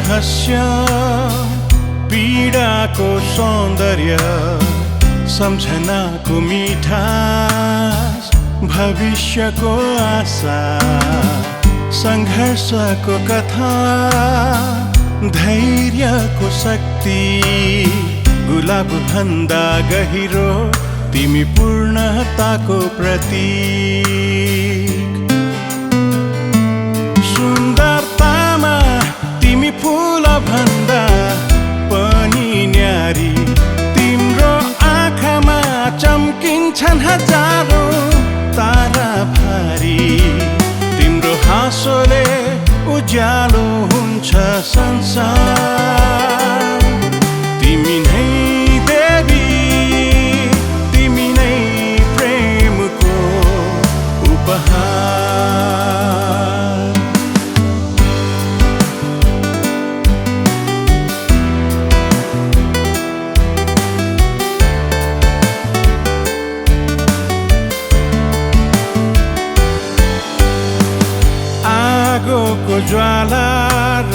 रहस्य पीडाको सौन्दर्य सम्झनाको मिठास भविष्यको आशा संघर्षको कथा धैर्यको शक्ति गुलाब भन्दा गहिरो तिमी पूर्णताको प्रतीक सुन्दरतामा तिमी फूल भन्दा पनि न्यारी तिम्रो आँखामा चम्किन्छन् हजारौं तारा भारी तिम्रो हाँसोले उज्यालो हुन्छ संसार तिमी नै देवी तिमी नै प्रेमको उपहार आगोको ज्वाला र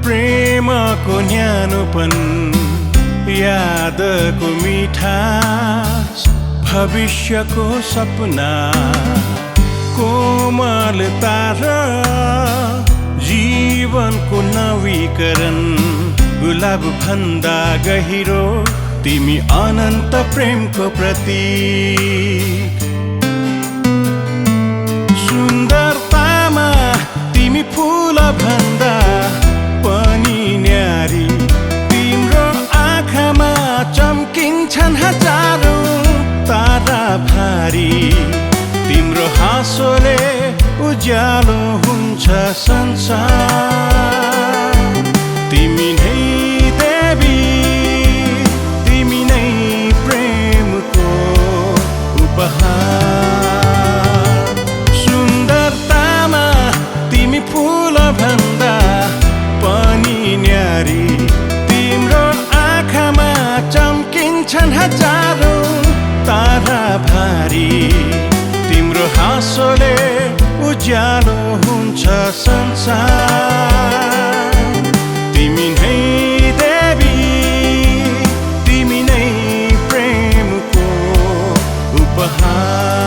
प्रेमको न्यानोपन यादको मिठास भविष्यको सपना कोमलता र जीवनको नवीकरण गुलाब भन्दा गहिरो तिमी अनन्त प्रेमको प्रतीक सुन्दरतामा तिमी फूल भन्दा पनि न्यारी तिम्रो आँखामा चम्किन्छन् हजारौं तारा भारी तिम्रो हाँसोले उज्यालो हुन्छ संसार तिमी नै देवी तिमी नै प्रेमको उपहार सुन्दरतामा तिमी फूल भन्दा पनि न्यारी तिम्रो आँखामा चम्किन्छन् हजारौं तारा भारी तिम्रो हाँसोले उज्यालो हुन्छ संसार तिमी नै देवी तिमी नै प्रेमको उपहार